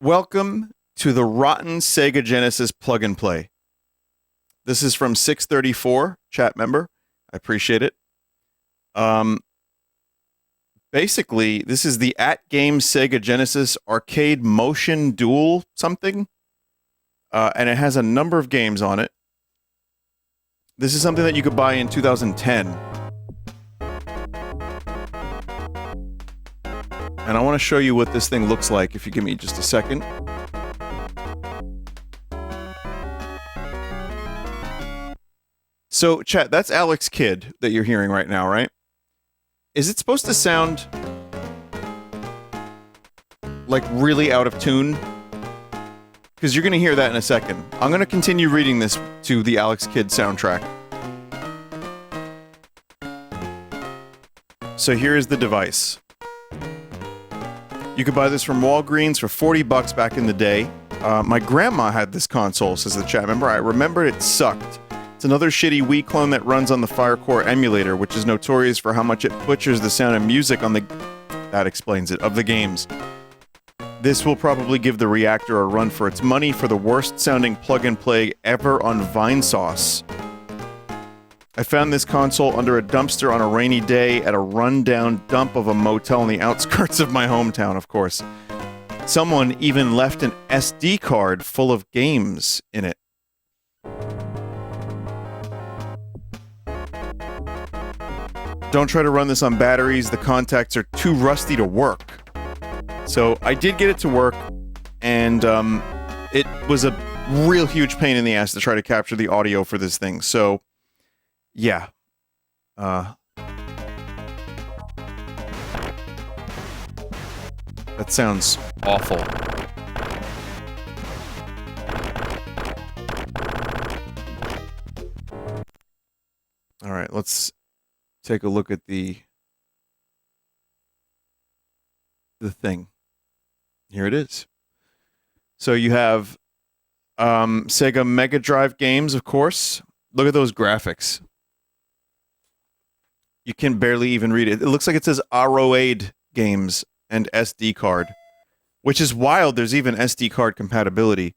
Welcome to the Rotten Sega Genesis Plug and Play. This is from 634, chat member. I appreciate it. Basically, this is the at-game Sega Genesis Arcade Motion Duel something. And it has a number of games on it. This is something that you could buy in 2010. And I want to show you what this thing looks like, if you give me just a second. So, chat, that's Alex Kidd that you're hearing right now, right? Is it supposed to sound like really out of tune? Because you're going to hear that in a second. I'm going to continue reading this to the Alex Kidd soundtrack. So here is the device. You could buy this from Walgreens for 40 bucks back in the day. My grandma had this console, says the chat member. I remember it sucked. It's another shitty Wii clone that runs on the Firecore emulator, which is notorious for how much it butchers the sound and music on the... That explains it, of the games. This will probably give the reactor a run for its money for the worst sounding plug-and-play ever on Vinesauce. I found this console under a dumpster on a rainy day at a run-down dump of a motel on the outskirts of my hometown, of course. Someone even left an SD card full of games in it. Don't try to run this on batteries, the contacts are too rusty to work. So I did get it to work, and it was a real huge pain in the ass to try to capture the audio for this thing, so... Yeah. That sounds awful. All right, let's take a look at the thing. Here it is. So you have Sega Mega Drive games, of course. Look at those graphics. You can barely even read it. It looks like it says Arroade games and SD card, which is wild. There's even SD card compatibility.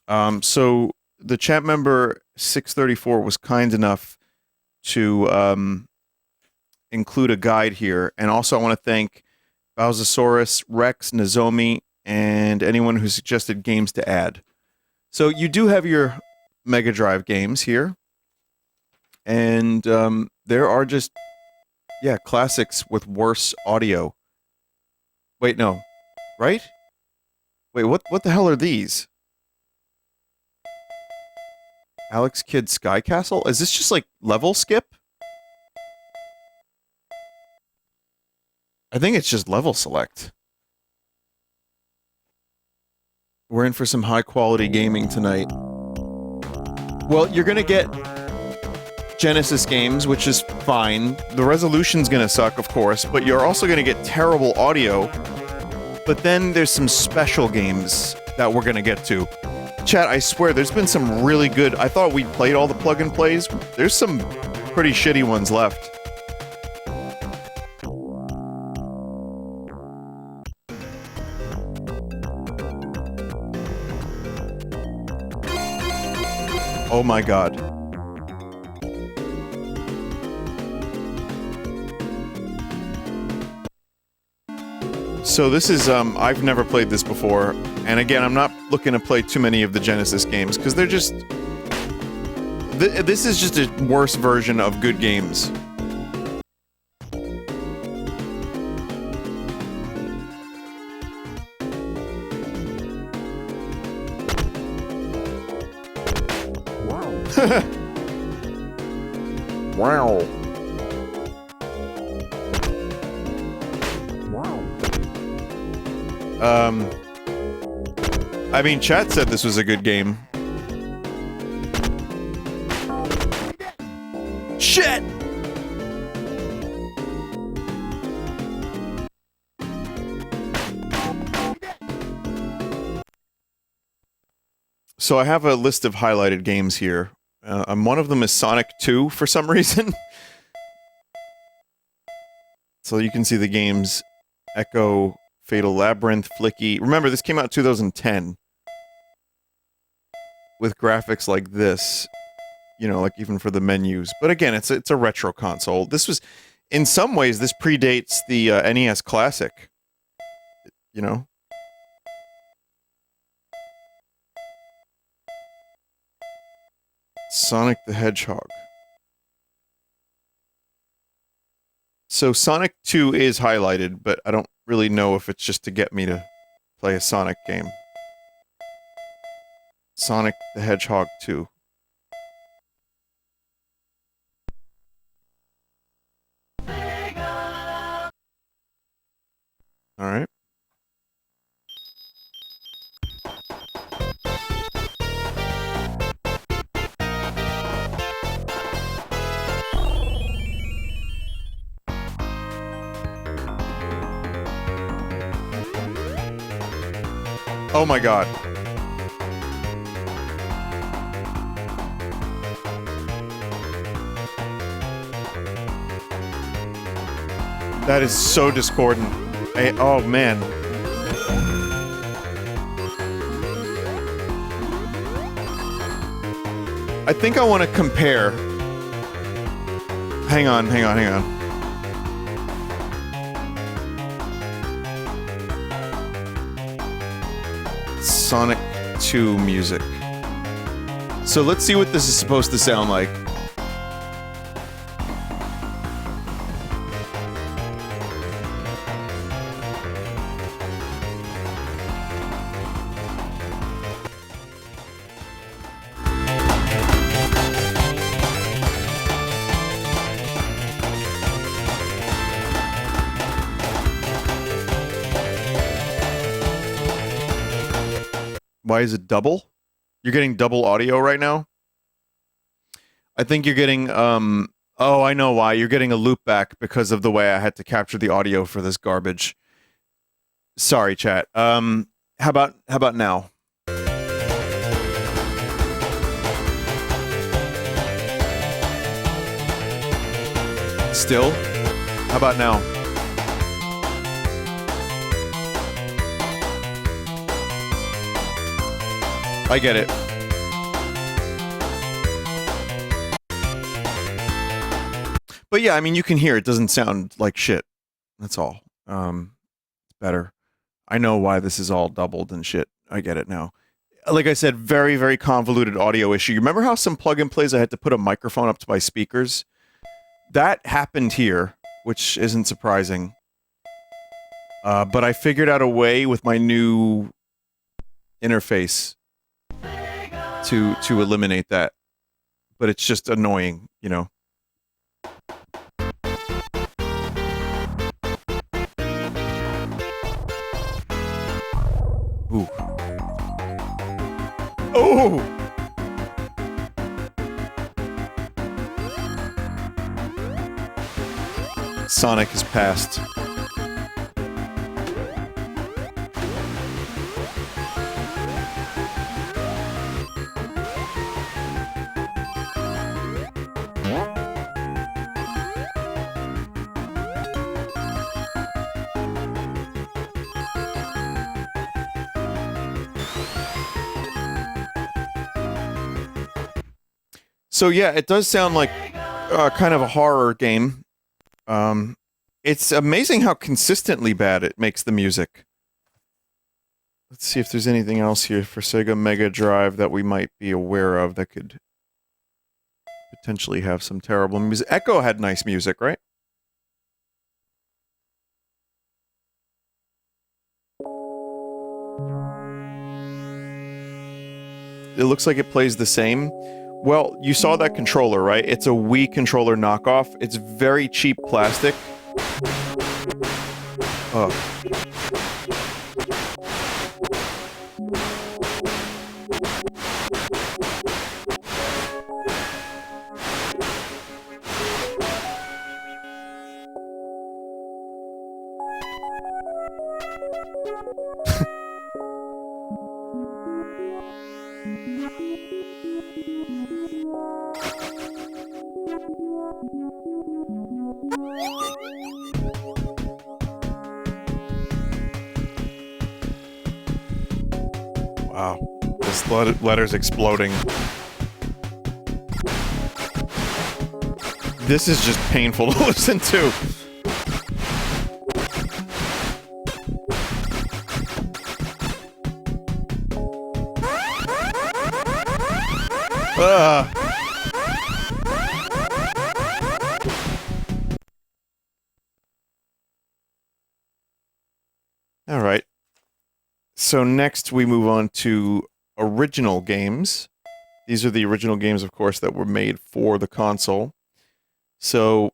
So the chat member 634 was kind enough to include a guide here. And also I want to thank Bowsasaurus, Rex, Nozomi, and anyone who suggested games to add. So you do have your Mega Drive games here. And there are just, yeah, classics with worse audio. Wait, no. Right? Wait, what the hell are these? Alex Kidd Sky Castle? Is this just like level skip? I think it's just level select. We're in for some high quality gaming tonight. Well, you're gonna get Genesis games, which is fine. The resolution's gonna suck, of course, but you're also gonna get terrible audio. But then there's some special games that we're gonna get to. Chat, I swear, there's been some really good... I thought we'd played all the plug-and-plays. There's some pretty shitty ones left. Oh my god. So this is, I've never played this before, and again, I'm not looking to play too many of the Genesis games, because they're just... This is just a worse version of good games. Wow. Wow. I mean, chat said this was a good game. Shit! So I have a list of highlighted games here. One of them is Sonic 2 for some reason. So you can see the games Echo Fatal Labyrinth, Flicky. Remember, this came out in 2010 with graphics like this. You know, like even for the menus. But again, it's a retro console. This was, in some ways, this predates the NES Classic. You know? Sonic the Hedgehog. So Sonic 2 is highlighted, but I don't really know if it's just to get me to play a Sonic game. Sonic the Hedgehog 2. All right. Oh my god. That is so discordant. Oh man. I think I want to compare. Hang on. Sonic 2 music. So let's see what this is supposed to sound like. Why is it double? You're getting double audio right now? I think you're getting, oh, I know why. You're getting a loop back because of the way I had to capture the audio for this garbage. Sorry, chat. How about now? Still? How about now? I get it. But yeah, I mean, you can hear it doesn't sound like shit. That's all. It's better. I know why this is all doubled and shit. I get it now. Like I said, very, very convoluted audio issue. You remember how some plug-in plays I had to put a microphone up to my speakers? That happened here, which isn't surprising. But I figured out a way with my new interface to eliminate that. But it's just annoying, you know. Ooh. Oh! Sonic has passed. So yeah, it does sound like kind of a horror game. It's amazing how consistently bad it makes the music. Let's see if there's anything else here for Sega Mega Drive that we might be aware of that could potentially have some terrible music. Echo had nice music, right? It looks like it plays the same. Well, you saw that controller, right? It's a Wii controller knockoff. It's very cheap plastic. Oh. Wow. This letter's exploding. This is just painful to listen to. All right. So next we move on to original games. These are the original games, of course, that were made for the console. So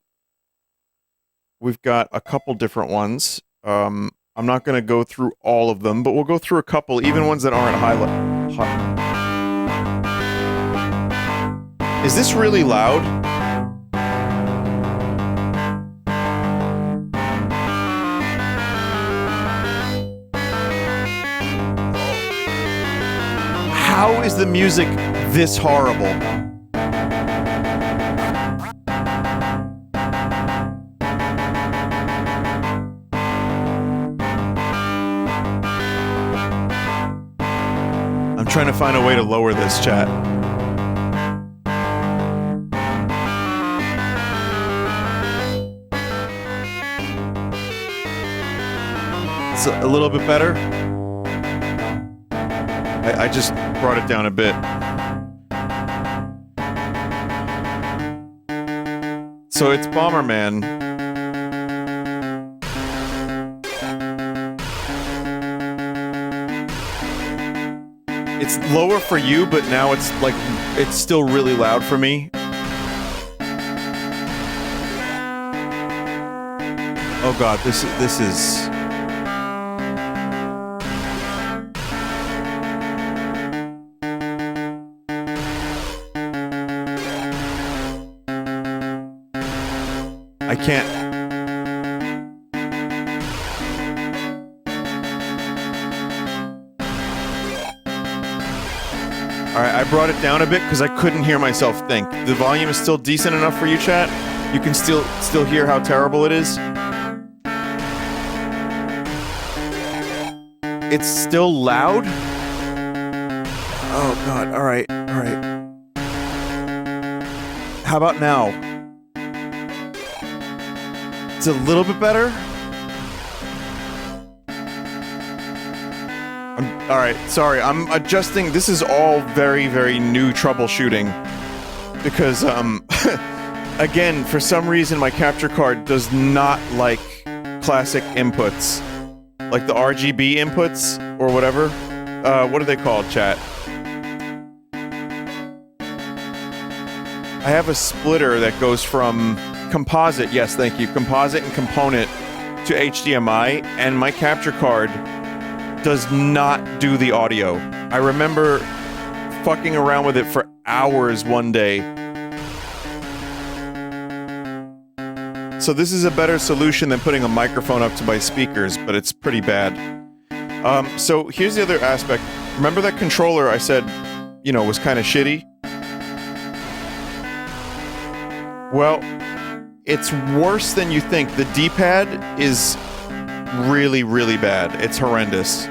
we've got a couple different ones. I'm not going to go through all of them, but we'll go through a couple, even ones that aren't highlighted. Is this really loud? How is the music this horrible? I'm trying to find a way to lower this, chat. It's a little bit better. I just brought it down a bit. So it's Bomberman. It's lower for you, but now it's like, it's still really loud for me. Oh god, this is... I can't... Alright, I brought it down a bit because I couldn't hear myself think. The volume is still decent enough for you, chat? You can still hear how terrible it is? It's still loud? Oh god, alright, alright. How about now? It's a little bit better? Alright, sorry, I'm adjusting. This is all very, very new troubleshooting. Because, again, for some reason my capture card does not like classic inputs. Like the RGB inputs, or whatever. What are they called, chat? I have a splitter that goes from composite, yes, thank you, composite and component to HDMI, and my capture card does not do the audio. I remember fucking around with it for hours one day. So this is a better solution than putting a microphone up to my speakers, but it's pretty bad. So here's the other aspect. Remember that controller I said, you know, was kind of shitty? Well, it's worse than you think. The D-pad is really, really bad. It's horrendous.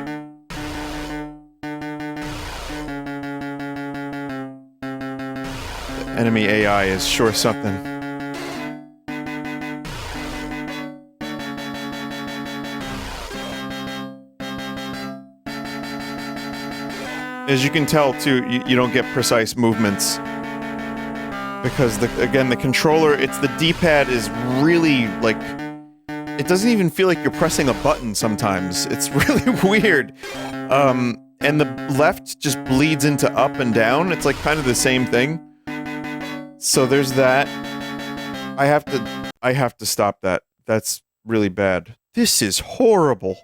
The enemy AI is sure something. As you can tell, too, you don't get precise movements. Because, again, the controller, the D-pad is really, like... It doesn't even feel like you're pressing a button sometimes. It's really weird. And the left just bleeds into up and down. It's like kind of the same thing. So there's that. I have to stop that. That's really bad. This is horrible.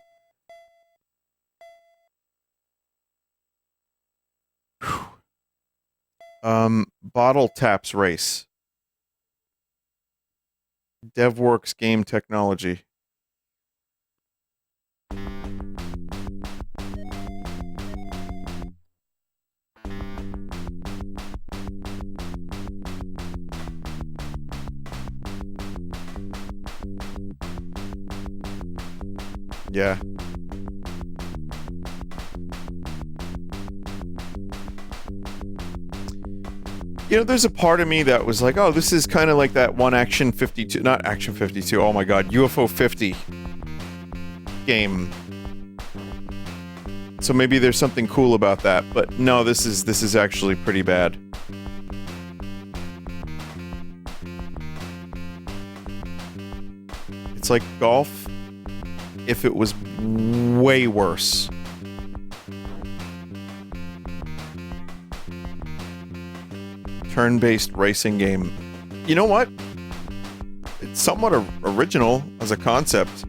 Bottle Taps Race. DevWorks Game Technology. Yeah. You know, there's a part of me that was like, oh, this is kind of like that one Action 52, not Action 52, oh my god, UFO 50 game. So maybe there's something cool about that, but no, this is actually pretty bad. It's like golf if it was way worse. Turn-based racing game. You know what? It's somewhat original as a concept.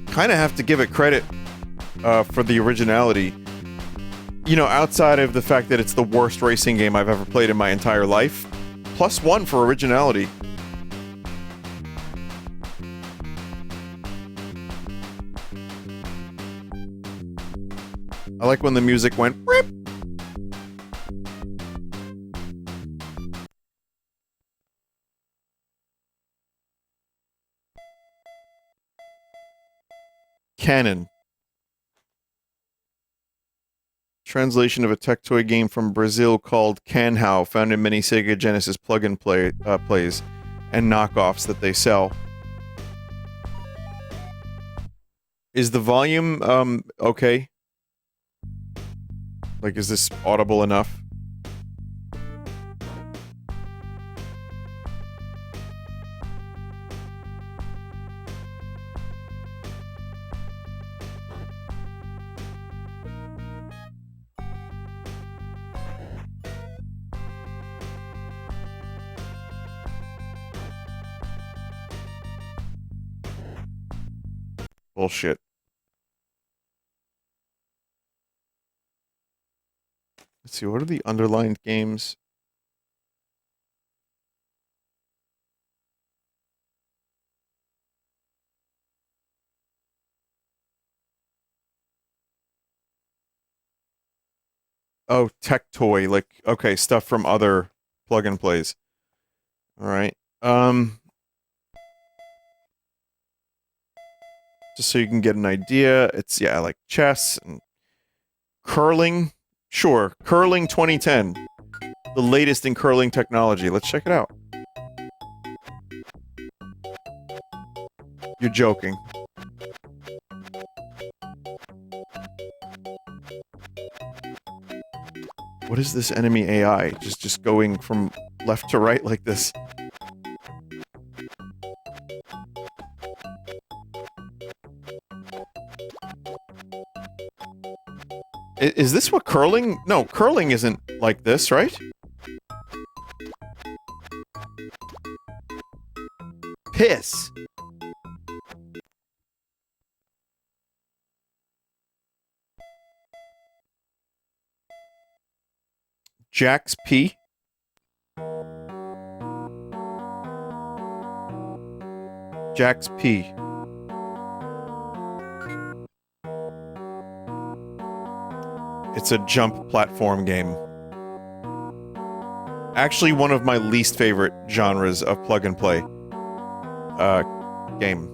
Kind of have to give it credit for the originality. You know, outside of the fact that it's the worst racing game I've ever played in my entire life, +1 for originality. I like when the music went rip. Canon. Translation of a tech toy game from Brazil called Canhao, found in many Sega Genesis plug-and plays and knockoffs that they sell. Is the volume, okay? Like, is this audible enough? Bullshit. Let's see, what are the underlined games? Oh, tech toy, like, okay, stuff from other plug-and plays. Alright, just so you can get an idea, it's, yeah, like chess and curling. Sure, curling 2010. The latest in curling technology. Let's check it out. You're joking. What is this enemy AI? Just going from left to right like this. Is this what curling? No, curling isn't like this, right? Piss. Jack's P. Jack's P. It's a jump platform game. Actually, one of my least favorite genres of plug and play game.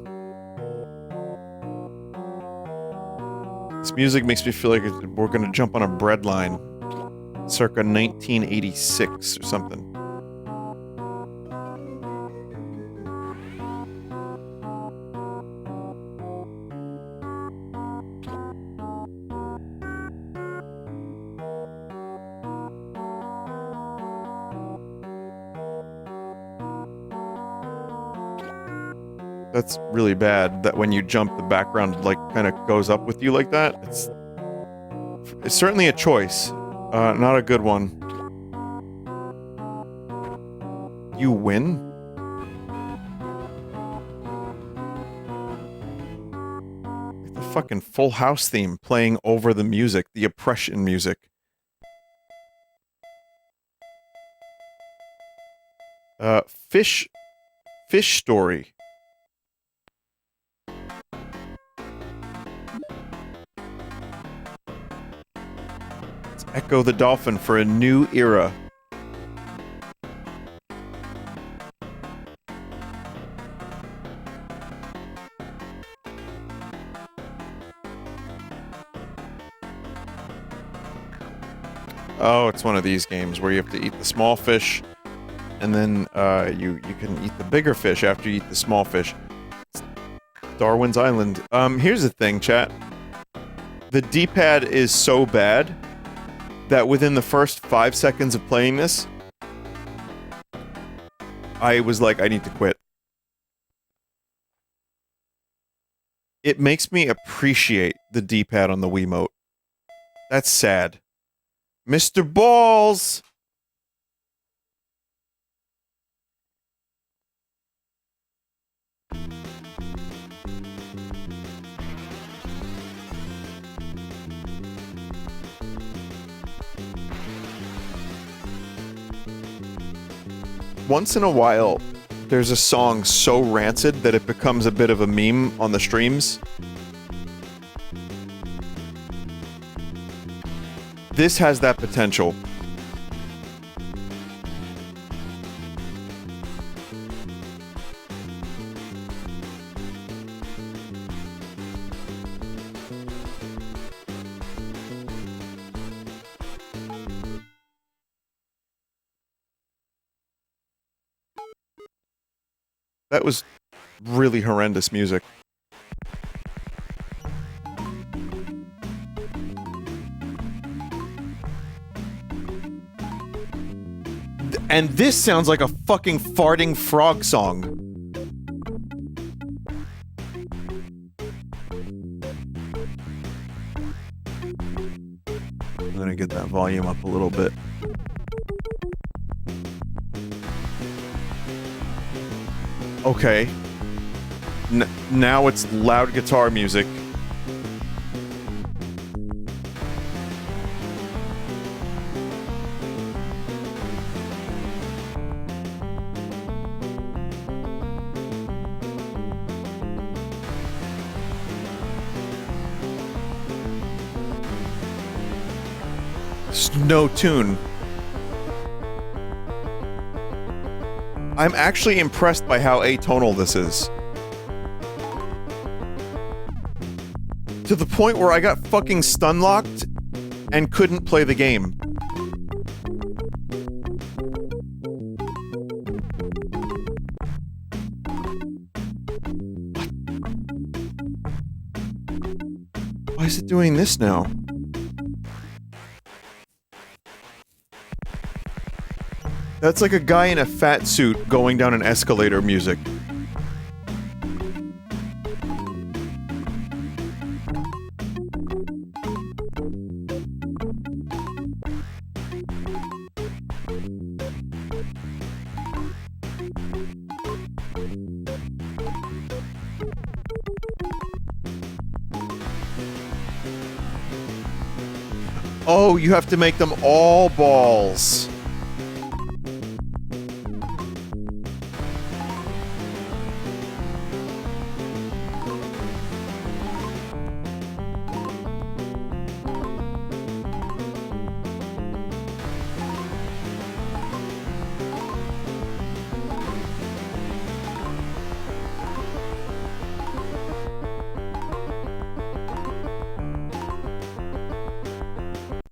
This music makes me feel like we're gonna jump on a bread line circa 1986 or something. That's really bad, that when you jump, the background, like, kind of goes up with you like that. It's certainly a choice. Not a good one. You win? Like the fucking Full House theme playing over the music, the oppression music. Fish Story. Echo the Dolphin for a new era. Oh, it's one of these games where you have to eat the small fish, and then you can eat the bigger fish after you eat the small fish. It's Darwin's Island. Here's the thing, chat. The D-pad is so bad that within the first 5 seconds of playing this, I was like, I need to quit. It makes me appreciate the D-pad on the Wiimote. That's sad. Mr. Balls! Once in a while, there's a song so rancid that it becomes a bit of a meme on the streams. This has that potential. That was really horrendous music. And this sounds like a fucking farting frog song. I'm gonna get that volume up a little bit. Okay. Now it's loud guitar music. No tune. I'm actually impressed by how atonal this is. To the point where I got fucking stun-locked and couldn't play the game. What? Why is it doing this now? That's like a guy in a fat suit going down an escalator music. Oh, you have to make them all balls.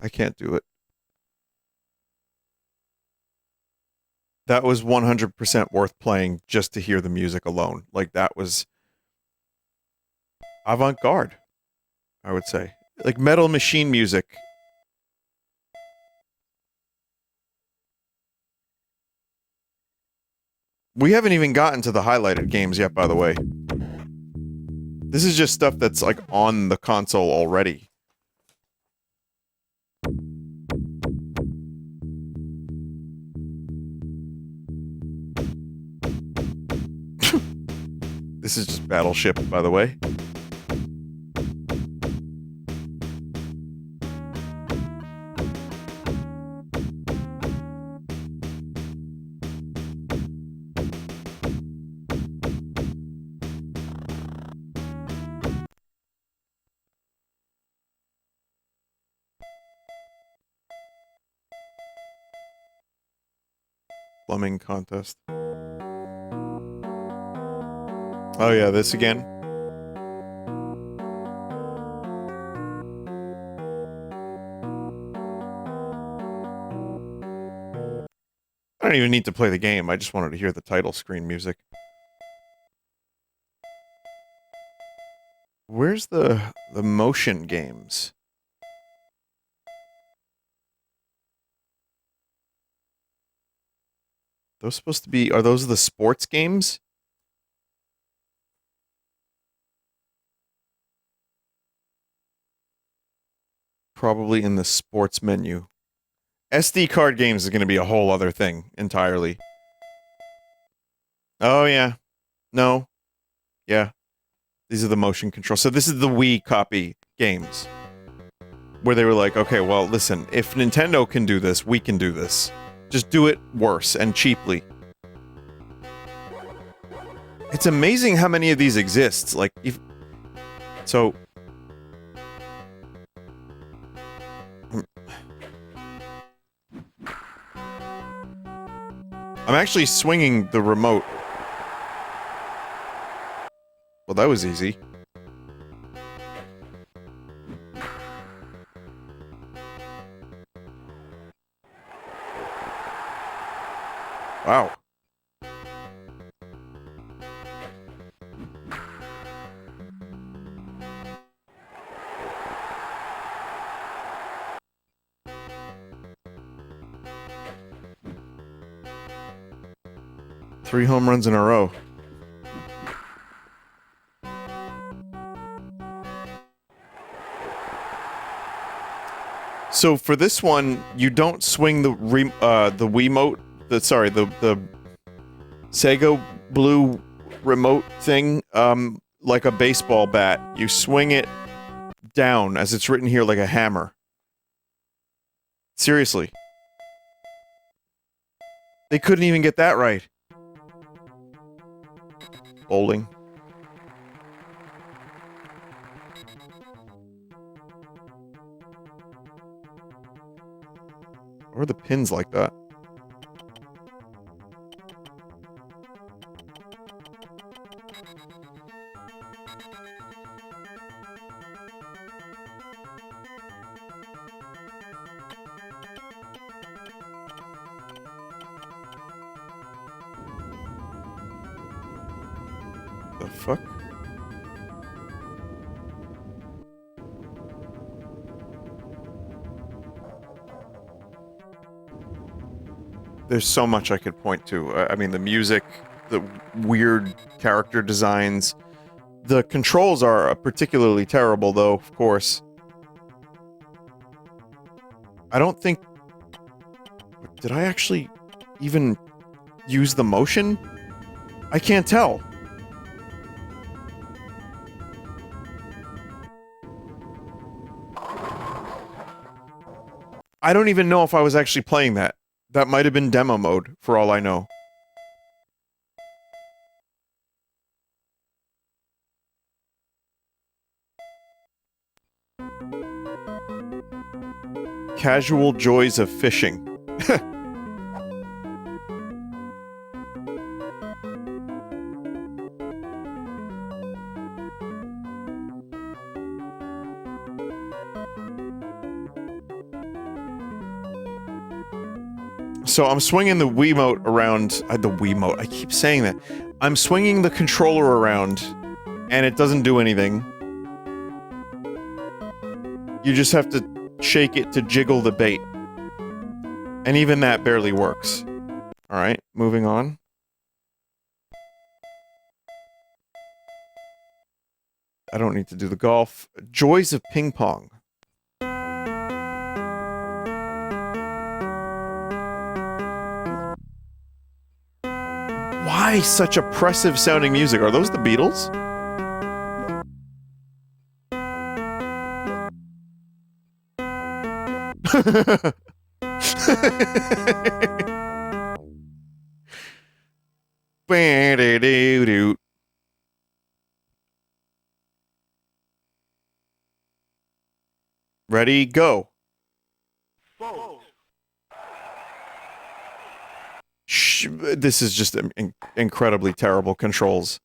I can't do it. That was 100% worth playing just to hear the music alone. Like, that was avant-garde, I would say. Like Metal Machine music. We haven't even gotten to the highlighted games yet, by the way. This is just stuff that's, like, on the console already. This is just Battleship, by the way. Plumbing contest. Oh yeah, this again. don't even need to play the game. I just wanted to hear the title screen music. Where's the motion games? Those supposed to be... Are those the sports games? Probably in the sports menu. SD card games is going to be a whole other thing entirely. Oh, yeah. No. Yeah. These are the motion controls. So this is the Wii copy games. Where they were like, okay, well, listen, if Nintendo can do this, we can do this. Just do it worse and cheaply. It's amazing how many of these exist. Like, if... So... I'm actually swinging the remote. Well, that was easy. Wow. Three home runs in a row. So for this one, you don't swing the Wiimote, the Sega blue remote thing, like a baseball bat. You swing it down, as it's written here, like a hammer. Seriously. They couldn't even get that right. Bowling. Or the pins like that. The fuck? There's so much I could point to. I mean, the music, the weird character designs. The controls are particularly terrible, though, of course. I don't think... Did I actually even use the motion? I can't tell. I don't even know if I was actually playing that. That might have been demo mode, for all I know. Casual joys of fishing. So I'm swinging the Wiimote around... the Wiimote, I keep saying that. I'm swinging the controller around, and it doesn't do anything. You just have to shake it to jiggle the bait. And even that barely works. Alright, moving on. I don't need to do the golf. Joys of ping pong. Why such oppressive sounding music? Are those the Beatles? Ready, go. This is just incredibly terrible controls.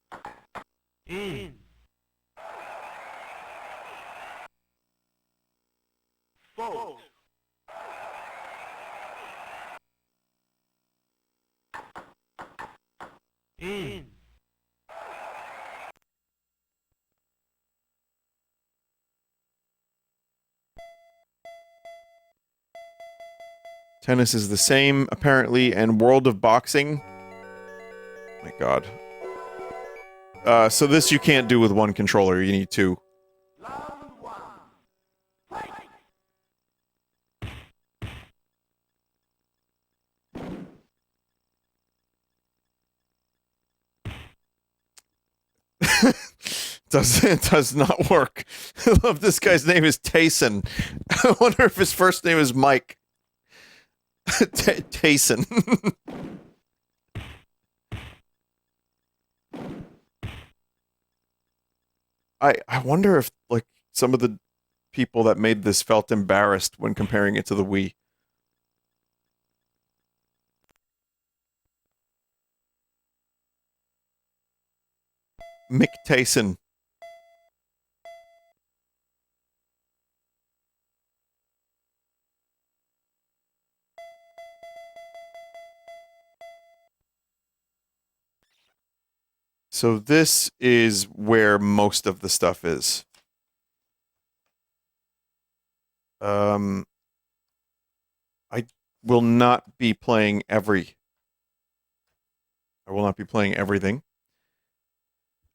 Tennis is the same, apparently, and World of Boxing. My god. So this you can't do with one controller, you need two. It does not work. I love this guy's name is Tayson. I wonder if his first name is Mike. Tayson. I wonder if, like, some of the people that made this felt embarrassed when comparing it to the Wii. Mick Tayson. So this is where most of the stuff is. I will not be playing I will not be playing everything.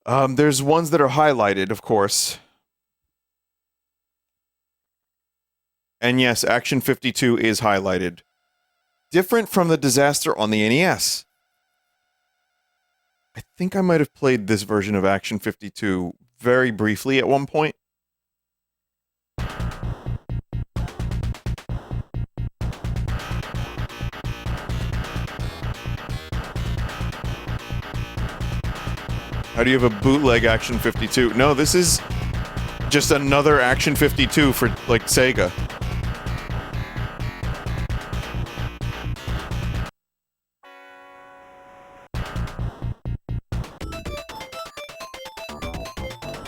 There's ones that are highlighted, of course. And yes, Action 52 is highlighted. Different from the disaster on the NES. I think I might have played this version of Action 52 very briefly at one point. How do you have a bootleg Action 52? No, this is just another Action 52 for, like, Sega.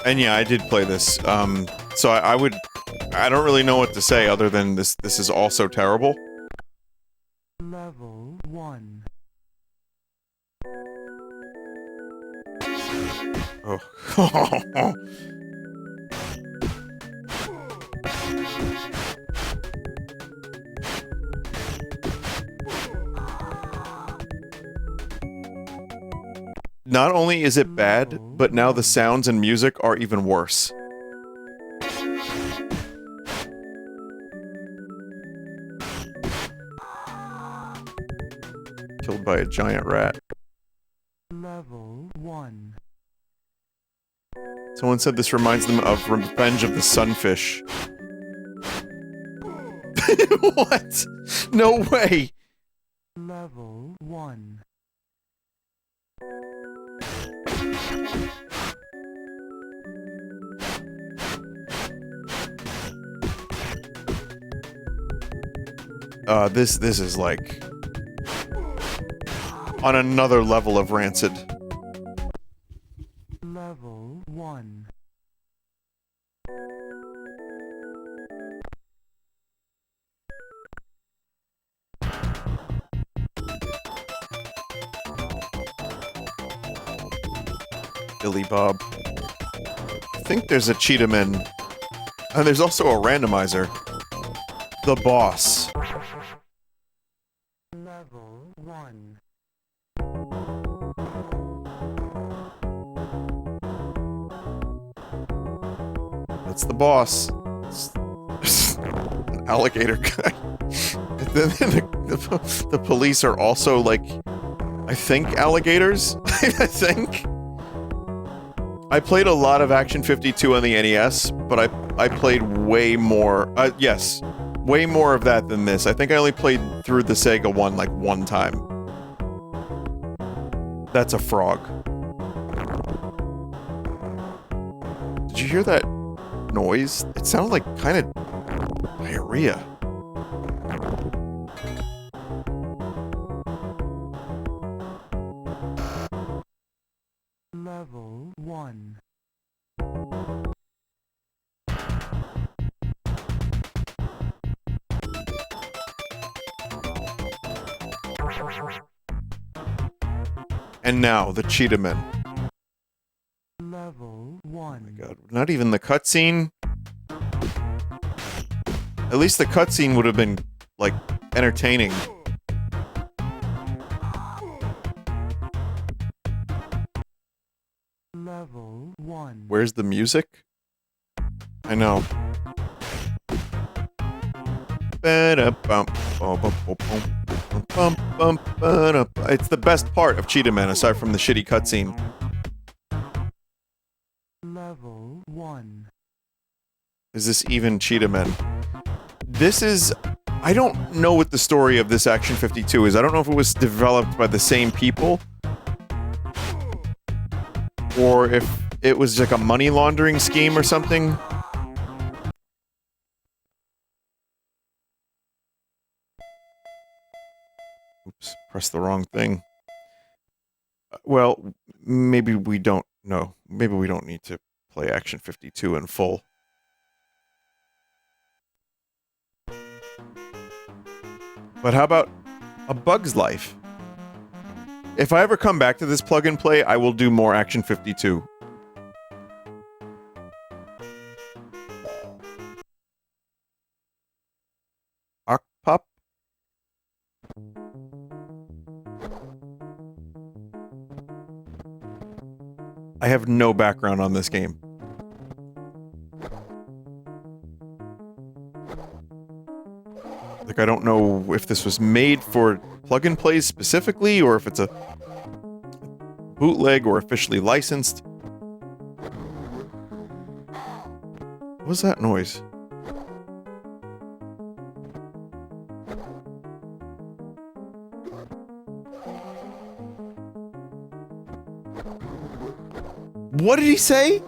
And yeah, I did play this. So I don't really know what to say other than this is also terrible. Level 1. Oh. Not only is it bad, but now the sounds and music are even worse. Killed by a giant rat. Level 1. Someone said this reminds them of Revenge of the Sunfish. What? No way! Level 1. This is like on another level of rancid. Level 1. Billy Bob. I think there's a Cheetahman. And there's also a randomizer. The boss. Level 1. That's the boss. It's an alligator guy. And then the police are also, like, I think alligators? I think. I played a lot of Action 52 on the NES, but I played way more, yes, way more of that than this. I think I only played through the Sega one, like, one time. That's a frog. Did you hear that noise? It sounded like kind of diarrhea. Level 1. And now, the Cheetahman. Level 1. Oh my god, not even the cutscene? At least the cutscene would have been, like, entertaining. Level 1. Where's the music? I know. It's the best part of Cheetah Man, aside from the shitty cutscene. Level 1. Is this even Cheetah Man? This is... I don't know what the story of this Action 52 is. I don't know if it was developed by the same people, or if it was like a money laundering scheme or something. Oops, pressed the wrong thing. Well, maybe we don't know. Maybe we don't need to play Action 52 in full. But how about A Bug's Life? If I ever come back to this plug and play, I will do more Action 52. Pop? I have no background on this game. Like, I don't know if this was made for plug and plays specifically, or if it's a bootleg or officially licensed. What was that noise? What did he say?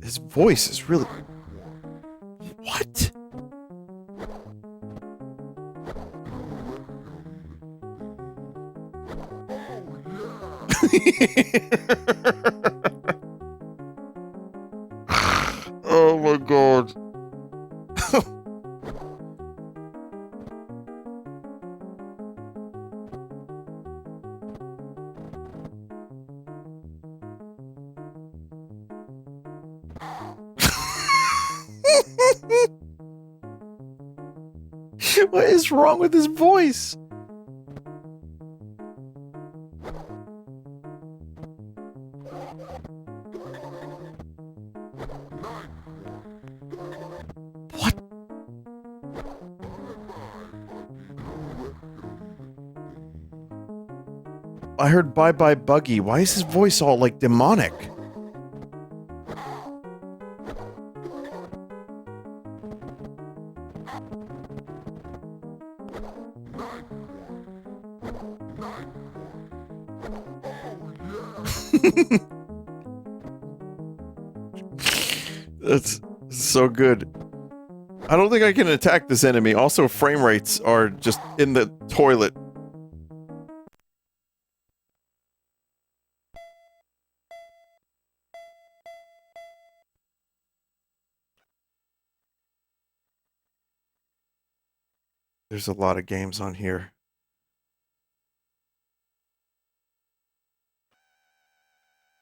His voice is really... What? Oh my god. What is wrong with his voice? What? I heard Bye Bye Buggy. Why is his voice all like demonic? That's so good. I don't think I can attack this enemy. Also, frame rates are just in the toilet. There's a lot of games on here.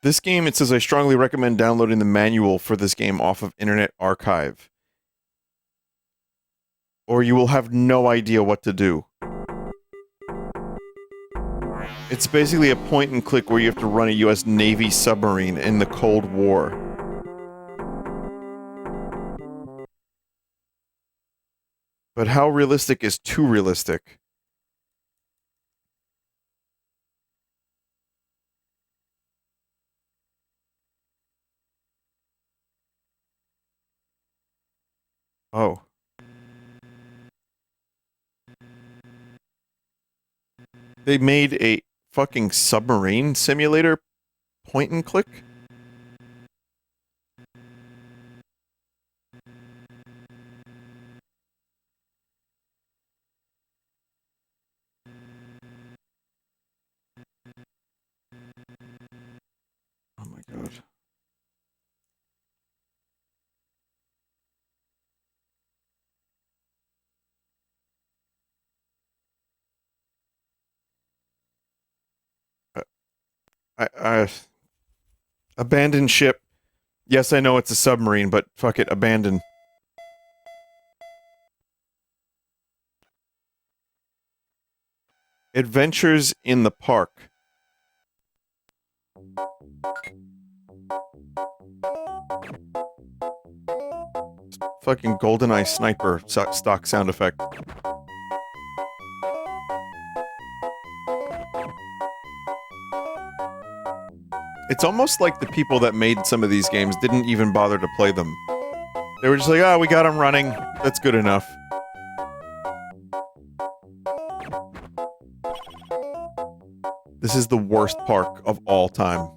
This game, it says, I strongly recommend downloading the manual for this game off of Internet Archive, or you will have no idea what to do. It's basically a point and click where you have to run a US Navy submarine in the Cold War. But how realistic is too realistic? Oh. They made a fucking submarine simulator point and click? Oh my god. I Abandoned ship. Yes, I know it's a submarine, but fuck it, abandon. Adventures in the Park. Fucking GoldenEye sniper stock sound effect. It's almost like the people that made some of these games didn't even bother to play them. They were just like, oh, we got them running. That's good enough. This is the worst park of all time.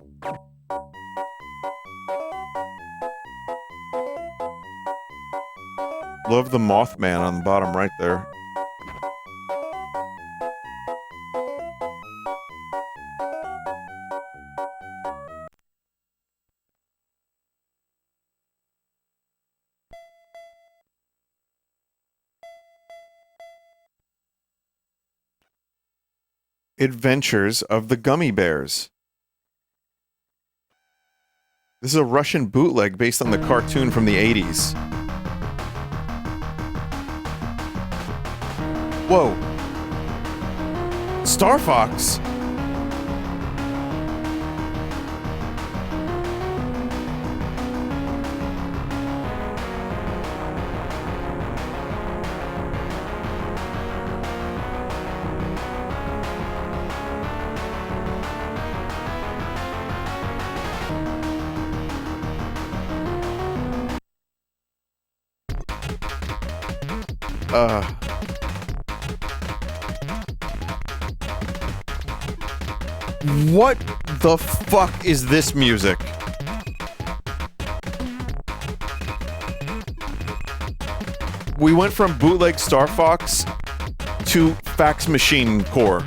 Love the Mothman on the bottom right there. Adventures of the Gummy Bears. This is a Russian bootleg based on the cartoon from the 80s. Whoa. Star Fox? What the fuck is this music? We went from bootleg Star Fox to fax machine core.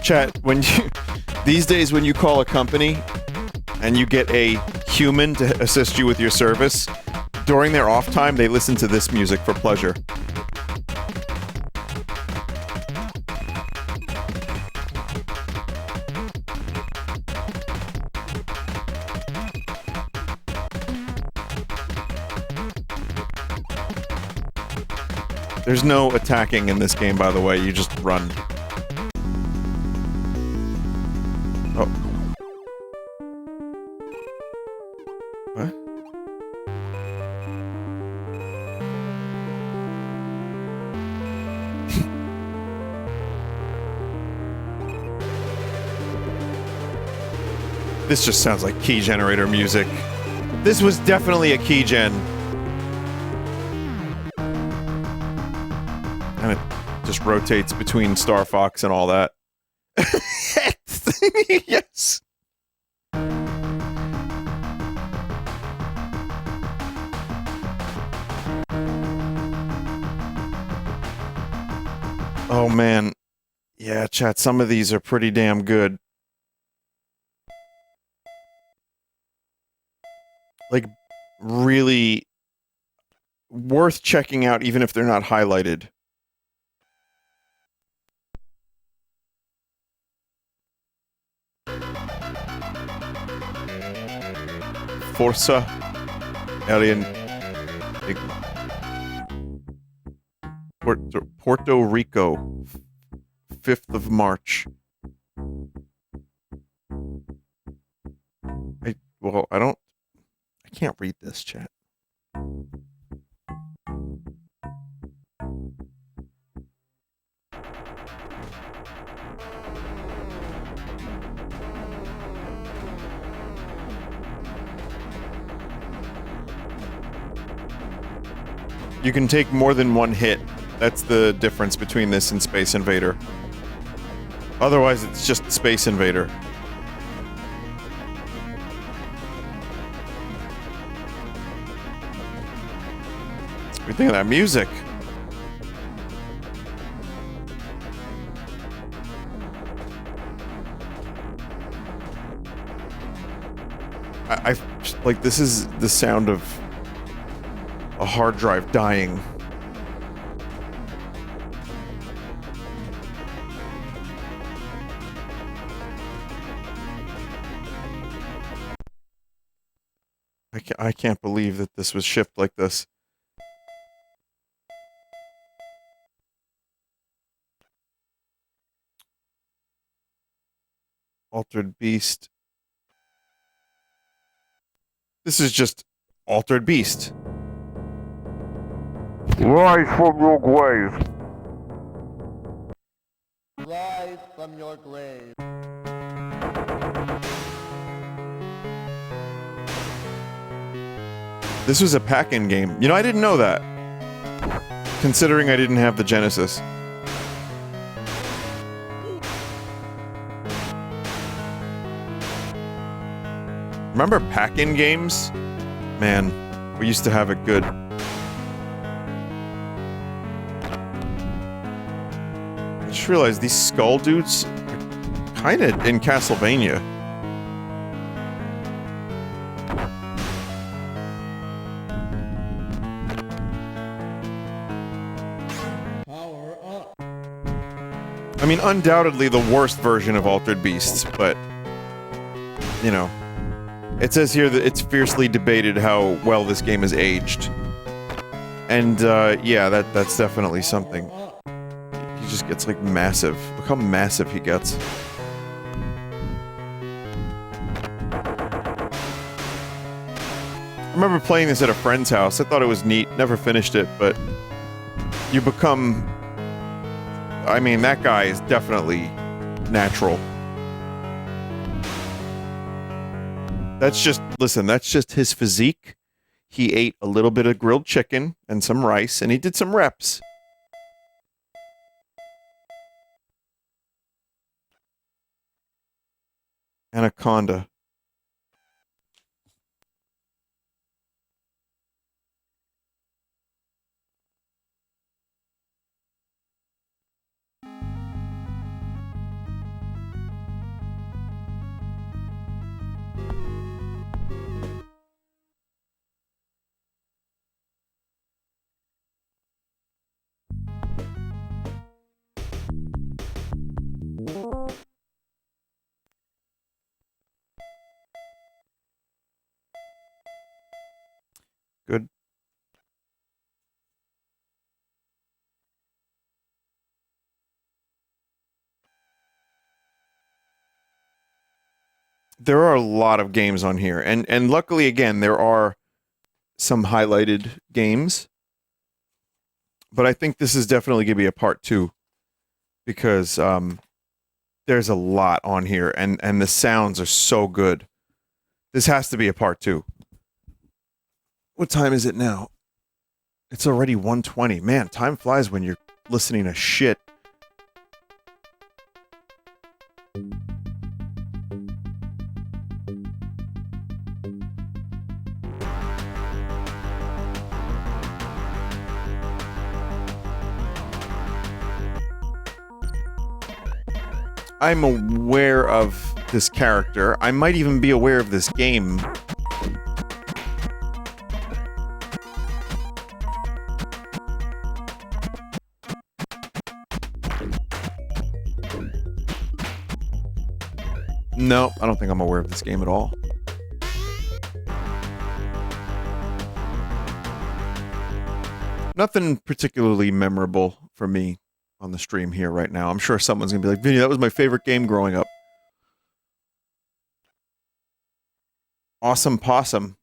Chat, when you these days when you call a company and you get a human to assist you with your service, during their off time they listen to this music for pleasure. There's no attacking in this game, by the way, you just run. Oh. What? This just sounds like key generator music. This was definitely a key gen. And it just rotates between Star Fox and all that. Yes. Oh man. Yeah, chat, some of these are pretty damn good. Like, really worth checking out even if they're not highlighted. Forza Alien Puerto Rico, 5th of March. I can't read this, chat. You can take more than one hit. That's the difference between this and Space Invader. Otherwise, it's just Space Invader. What do you think of that music? I like, this is the sound of a hard drive dying. I can't believe that this was shipped like this. Altered Beast. This is just Altered Beast. Rise from your grave. Rise from your grave. This was a pack-in game. You know, I didn't know that. Considering I didn't have the Genesis. Remember pack-in games? Man, we used to have it good. I just realized these skull dudes are kinda in Castlevania. I mean, undoubtedly the worst version of Altered Beasts, but, you know, it says here that it's fiercely debated how well this game is aged. And, yeah, that's definitely something. He just gets, like, massive. Look how massive he gets. I remember playing this at a friend's house. I thought it was neat. Never finished it, but you become... I mean, that guy is definitely natural. That's just, listen, that's just his physique. He ate a little bit of grilled chicken and some rice, and he did some reps. Anaconda. Good. There are a lot of games on here, and luckily, again, there are some highlighted games. But I think this is definitely going to be a part 2. Because, there's a lot on here, and the sounds are so good. This has to be a part 2. What time is it now? It's already 1:20. Man, time flies when you're listening to shit. I'm aware of this character. I might even be aware of this game. No, I don't think I'm aware of this game at all. Nothing particularly memorable for me on the stream here right now. I'm sure someone's gonna be like, Vinny, that was my favorite game growing up. Awesome Possum.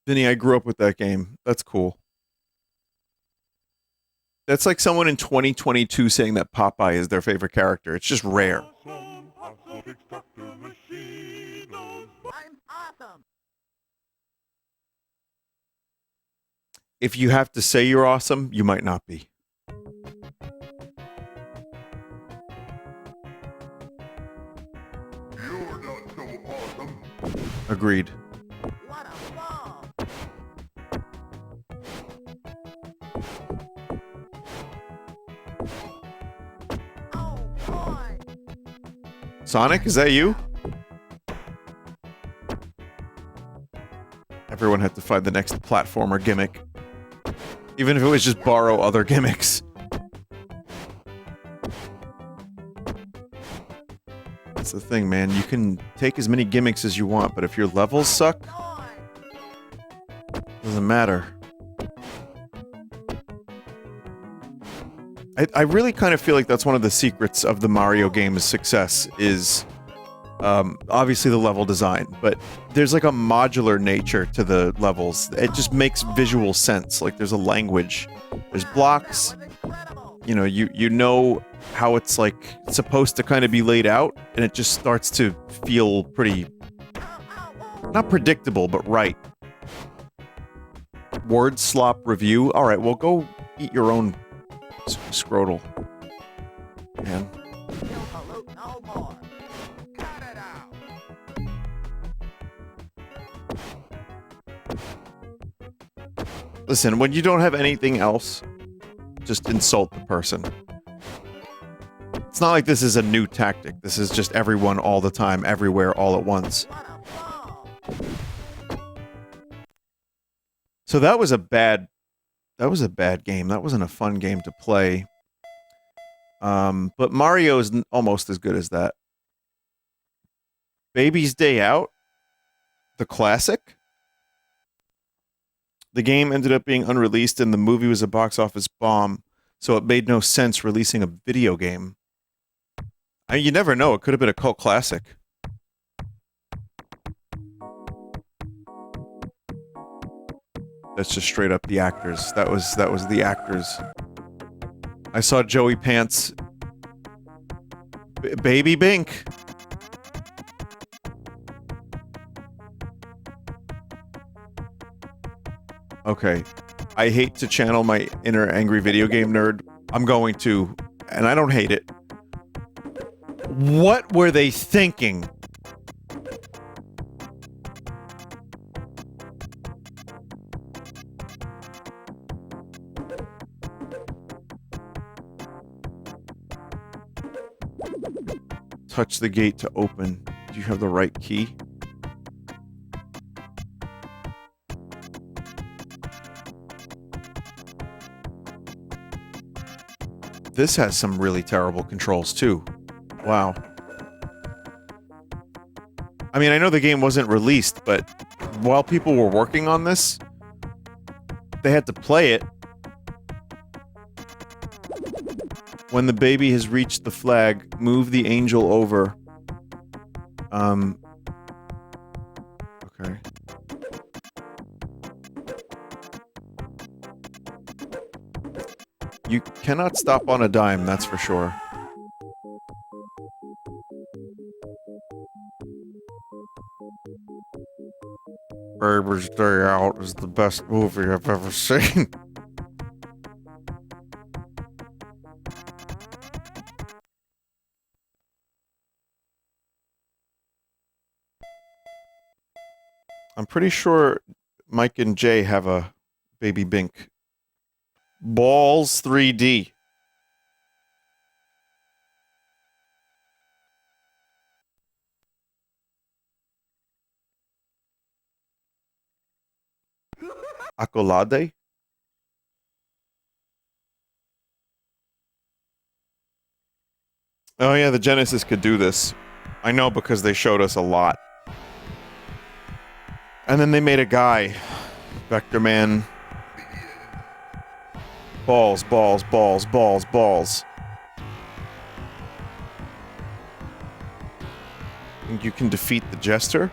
Vinny, I grew up with that game. That's cool. That's like someone in 2022 saying that Popeye is their favorite character. It's just rare. I'm awesome. If you have to say you're awesome, you might not be. You're not so awesome. Agreed. What a ball. Oh boy. Sonic, is that you? Everyone had to find the next platformer gimmick. Even if it was just borrow other gimmicks. That's the thing, man. You can take as many gimmicks as you want, but if your levels suck, doesn't matter. I really kind of feel like that's one of the secrets of the Mario game's success is, obviously the level design, but there's like a modular nature to the levels. It just makes visual sense. Like there's a language, there's blocks, you know, you know how it's like supposed to kind of be laid out, and it just starts to feel pretty, not predictable, but right. Word slop review. All right, well, go eat your own scrotal, man. Listen, when you don't have anything else, just insult the person. It's not like this is a new tactic. This is just everyone all the time, everywhere, all at once. So that was a bad game. That wasn't a fun game to play. But Mario is almost as good as that. Baby's Day Out, the classic. The game ended up being unreleased and the movie was a box office bomb, so it made no sense releasing a video game. I mean, you never know, it could have been a cult classic. That's just straight up the actors. That was the actors. I saw Joey Pants. Baby Bink. Okay. I hate to channel my inner angry video game nerd. I'm going to, and I don't hate it. What were they thinking? Touch the gate to open. Do you have the right key? This has some really terrible controls too. Wow. I mean, I know the game wasn't released, but while people were working on this, they had to play it. When the baby has reached the flag, move the angel over. Okay. You cannot stop on a dime, that's for sure. Baby's Day Out is the best movie I've ever seen. I'm pretty sure Mike and Jay have a Baby Bink. Balls 3D. Accolade? Oh yeah, the Genesis could do this. I know because they showed us a lot. And then they made a guy. Vector Man. Balls, balls, balls, balls, balls. Think you can defeat the Jester?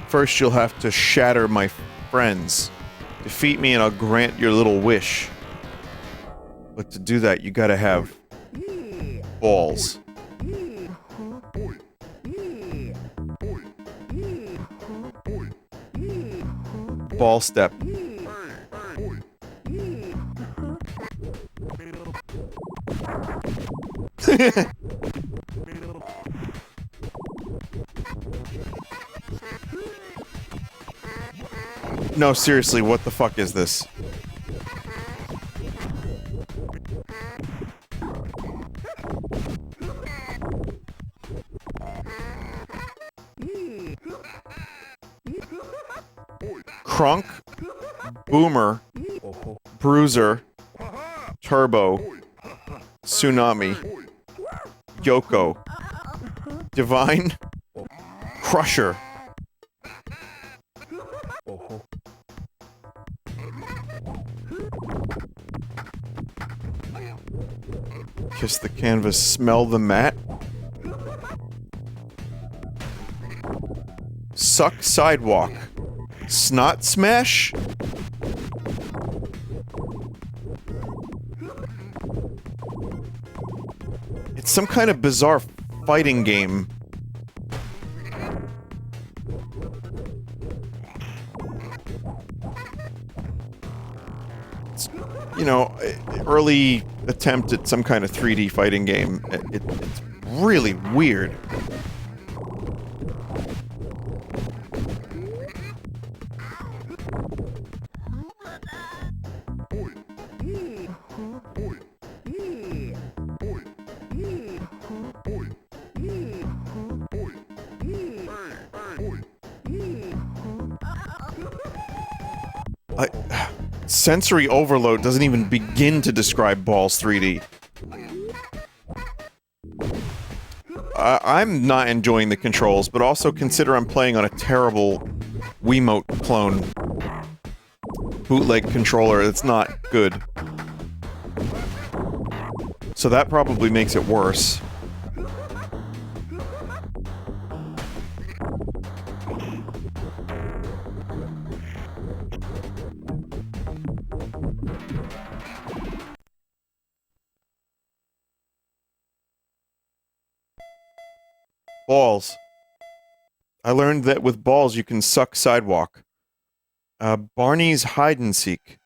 First you'll have to shatter my friends. Defeat me and I'll grant your little wish. But to do that, you gotta have balls. Ball step. No, seriously, what the fuck is this? Crunk, Boomer, Bruiser, Turbo, Tsunami, Yoko, Divine Crusher. Kiss the canvas, smell the mat. Suck sidewalk. Snot smash? It's some kind of bizarre fighting game. It's, you know, early attempt at some kind of 3D fighting game. It's really weird. Sensory overload doesn't even begin to describe Balls 3D. I'm not enjoying the controls, but also consider I'm playing on a terrible Wiimote clone bootleg controller that's not good. So that probably makes it worse. Balls. I learned that with balls you can suck sidewalk. Barney's hide and seek.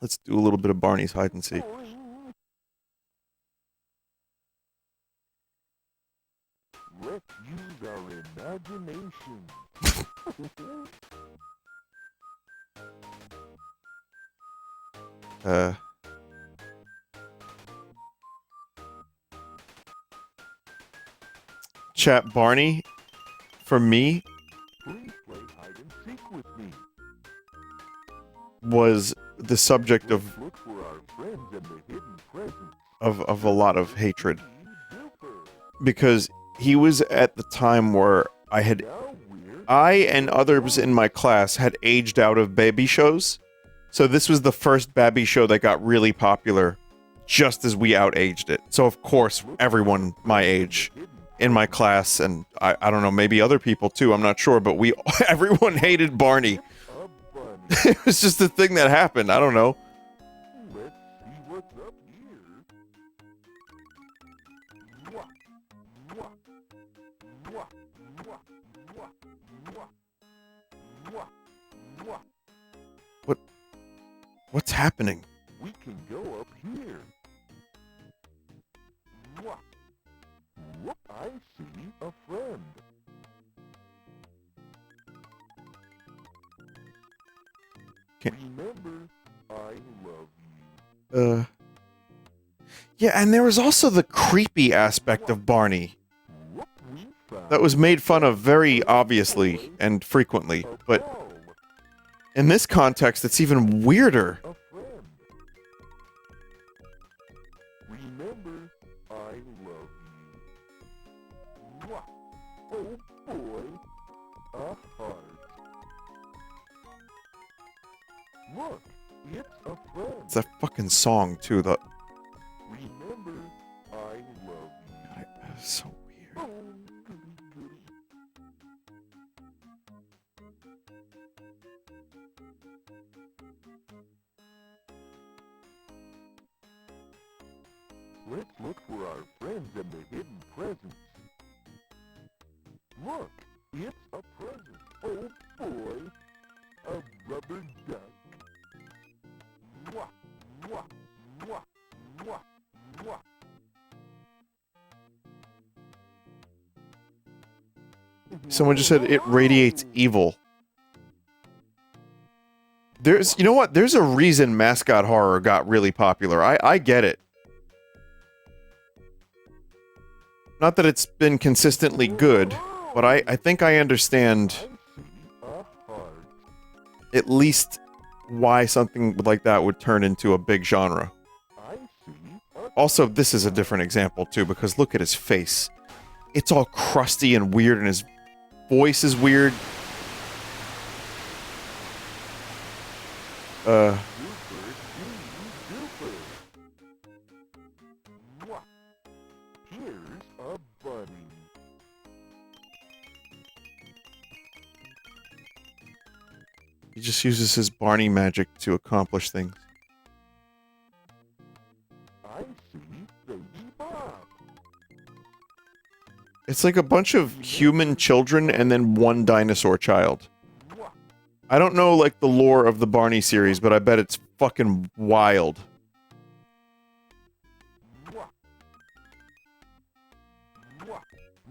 Let's do a little bit of Barney's hide and seek. Let's use our imagination. Chat Barney, for me, Please play hide and seek with me. was the subject of Look for our friends and the hidden presents. of a lot of hatred. Super. Because he was at the time where Now we're I and others in my class had aged out of baby shows. So this was the first baby show that got really popular just as we outaged it. So of course, everyone my age in my class, and I don't know, maybe other people too, I'm not sure, but everyone hated Barney. a bunny. It was just a thing that happened, I don't know. Let's see what's up here. Mwah, mwah, mwah, mwah, mwah, mwah, mwah, mwah. What's happening? We can go up here. Mwah. Whoop, I see a friend. Can- Remember, I love you. Yeah, and there was also the creepy aspect of Barney Whoop, we found that was made fun of very obviously and frequently, a but ball. in this context, it's even weirder. A friend. Remember, I love you. Mwah. Oh boy, a heart. Look, it's a friend. It's that fucking song, too, the... Remember, I love you. It's so weird. Oh, goody goody. Let's look for our friends and the hidden presents. Look, it's a present. Oh boy, a rubber duck. Mwah, mwah, mwah, mwah, mwah. Someone just said it radiates evil. There's, you know what? There's a reason mascot horror got really popular. I get it. Not that it's been consistently good, but I think I understand I see a heart. at least why something like that would turn into a big genre. I see a Also, this is a different example, too, because look at his face. It's all crusty and weird, and his voice is weird. Super, super. Mwah. Here's a bunny. He just uses his Barney magic to accomplish things. I see Baby Bob. It's like a bunch of human children and then one dinosaur child. Mwah. I don't know, like, the lore of the Barney series, but I bet it's fucking wild. Mwah. Mwah.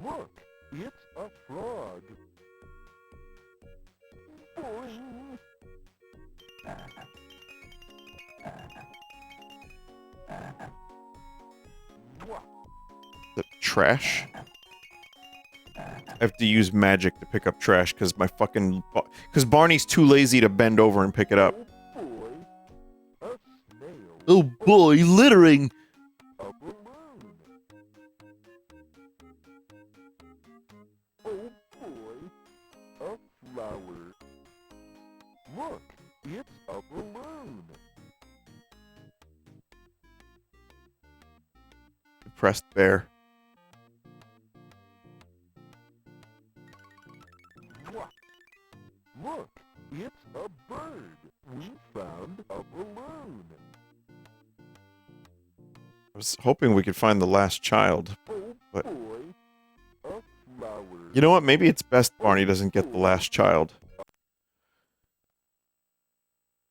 Look, it's a frog. Boing. Mwah. The trash? I have to use magic to pick up trash because my fucking... Because Barney's too lazy to bend over and pick it up. Oh boy, a snail. Oh boy, littering! A balloon. Oh boy, a flower. Look, it's a balloon. Depressed bear. Mwah. Look, it's a bird. We found a balloon. I was hoping we could find the last child. Oh What? boy, a flower. You know what? Maybe it's best Barney doesn't get the last child.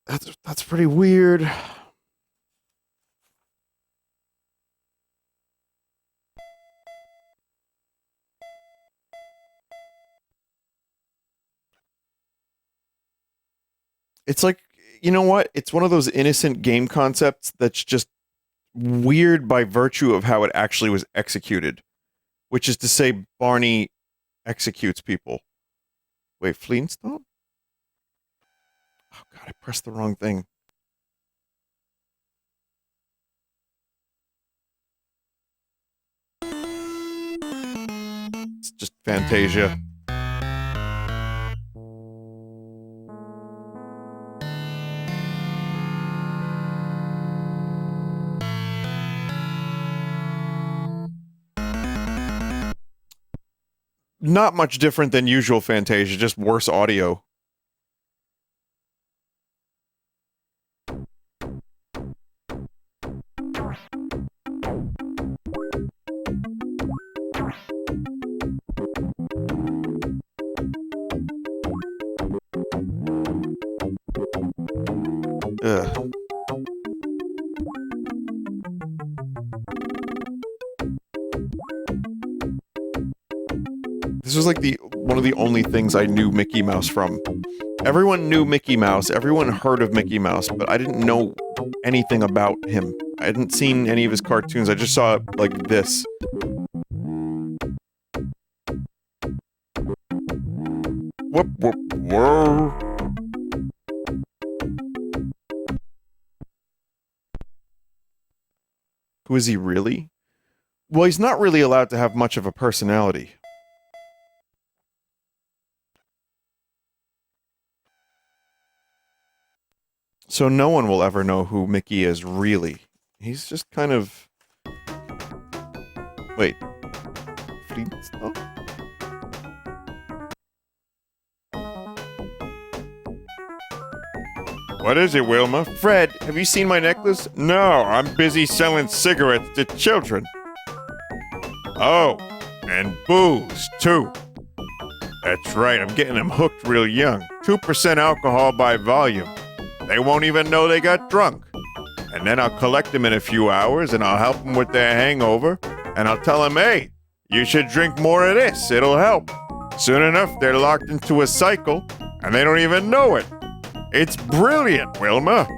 That's pretty weird. It's like, you know what? It's one of those innocent game concepts that's just weird by virtue of how it actually was executed. Which is to say, Barney executes people. Wait, Flintstone? Oh god, I pressed the wrong thing. It's just Fantasia. Not much different than usual Fantasia, just worse audio. Ugh. This was like one of the only things I knew Mickey Mouse from. Everyone knew Mickey Mouse, everyone heard of Mickey Mouse, but I didn't know anything about him. I hadn't seen any of his cartoons, I just saw, like, this. Whoop whoop whoa. Who is he really? Well, he's not really allowed to have much of a personality. So no one will ever know who Mickey is really. He's just kind of... Wait. Flintstone? What is it, Wilma? Fred, have you seen my necklace? No, I'm busy selling cigarettes to children. Oh, and booze, too. That's right, I'm getting them hooked real young. 2% alcohol by volume. They won't even know they got drunk. And then I'll collect them in a few hours, and I'll help them with their hangover, and I'll tell them, hey, you should drink more of this, it'll help. Soon enough, they're locked into a cycle, and they don't even know it. It's brilliant, Wilma.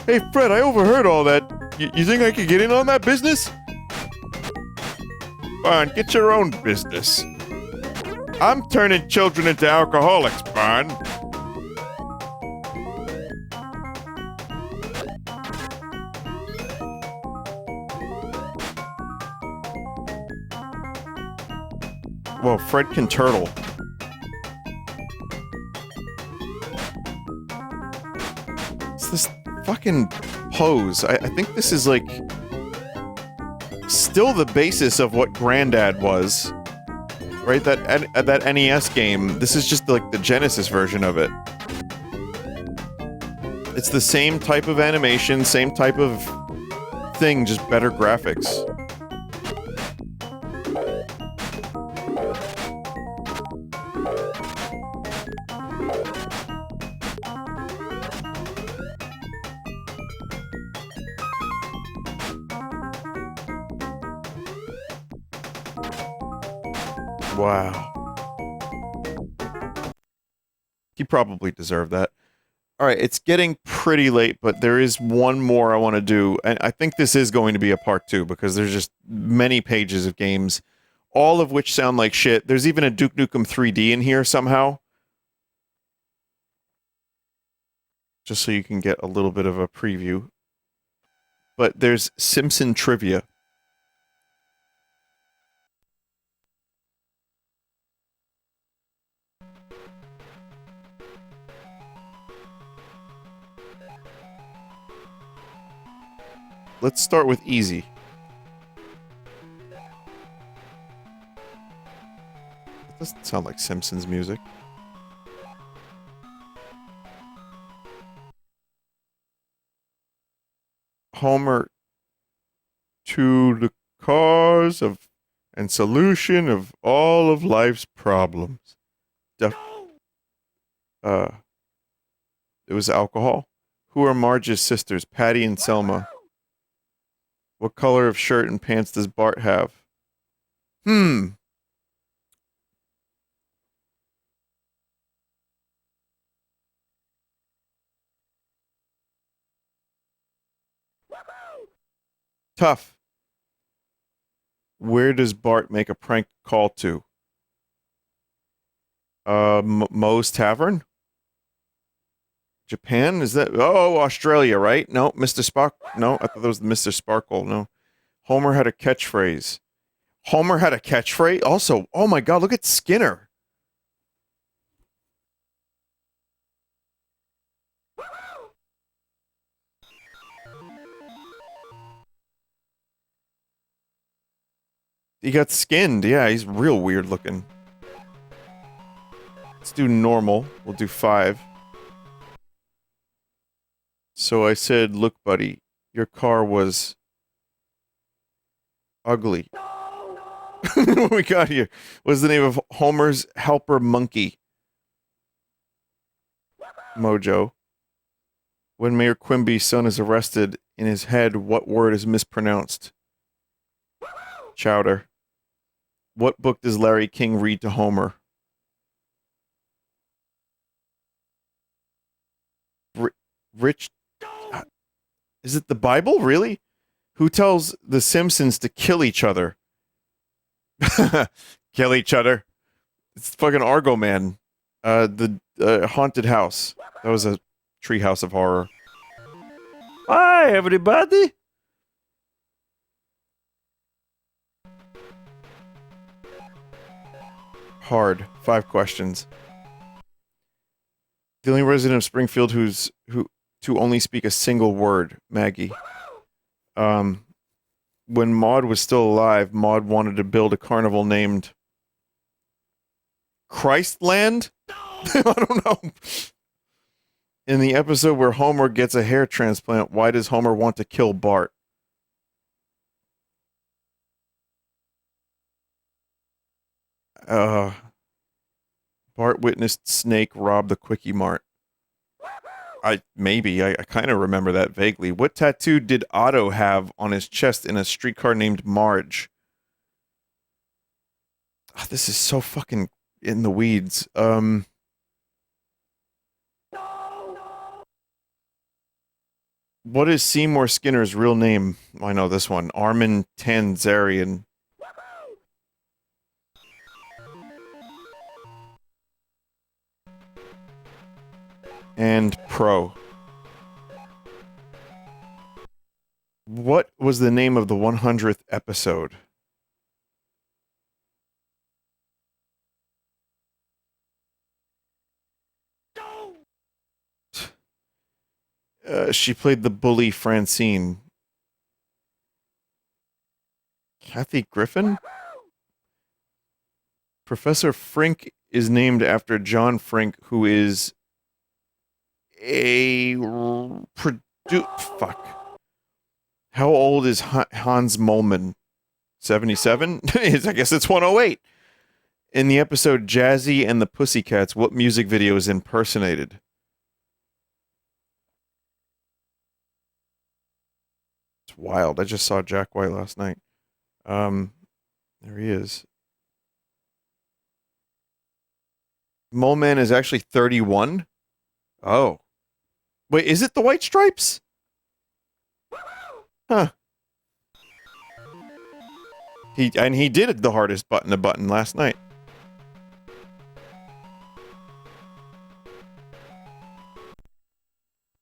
Hey Fred, I overheard all that. You think I could get in on that business? Bon, get your own business. I'm turning children into alcoholics, Bon. Whoa, Fredkin Turtle. It's this fucking pose. I think this is, like, still the basis of what Granddad was. Right? That NES game. This is just, like, the Genesis version of it. It's the same type of animation, same type of thing, just better graphics. Wow. He probably deserved that. Alright, it's getting pretty late, but there is one more I want to do, and I think this is going to be a part 2, because there's just many pages of games, all of which sound like shit. There's even a Duke Nukem 3D in here somehow. Just so you can get a little bit of a preview. But there's Simpson Trivia. Let's start with easy. It doesn't sound like Simpsons music. Homer to the cause of and solution of all of life's problems. It was alcohol. Who are Marge's sisters? Patty and Selma. What color of shirt and pants does Bart have? Tough. Where does Bart make a prank call to? Moe's Tavern? Japan? Is that... Oh, Australia, right? No, Mr. Spark... No, I thought that was Mr. Sparkle. No. Homer had a catchphrase. Homer had a catchphrase? Also, oh my god, look at Skinner. He got skinned. Yeah, he's real weird looking. Let's do normal. We'll do 5. So I said, look, buddy, your car was ugly. What we got here? What's the name of Homer's helper monkey? Mojo. When Mayor Quimby's son is arrested, in his head, what word is mispronounced? Chowder. What book does Larry King read to Homer? Rich... Is it the Bible? Really? Who tells the Simpsons to kill each other? Kill each other. It's fucking Argo Man. The haunted house. That was a treehouse of horror. Hi, everybody. Hard. 5 questions. The only resident of Springfield who to only speak a single word, Maggie. When Maude was still alive, Maude wanted to build a carnival named Christland? I don't know. In the episode where Homer gets a hair transplant, why does Homer want to kill Bart? Bart witnessed Snake rob the Quickie Mart. I kind of remember that vaguely. What tattoo did Otto have on his chest in a streetcar named Marge? Oh, this is so fucking in the weeds. What is Seymour Skinner's real name? I know this one. Armin Tanzarian. And Pro. What was the name of the 100th episode? She played the bully Francine. Kathy Griffin? Professor Frink is named after John Frink, who is a fuck. How old is Hans Mollman? 77? I guess it's 108. In the episode Jazzy and the Pussycats, what music video is impersonated? It's wild. I just saw Jack White last night. There he is. Moleman is actually 31? Oh. Wait, is it the White Stripes? Huh. He did the hardest button to button last night.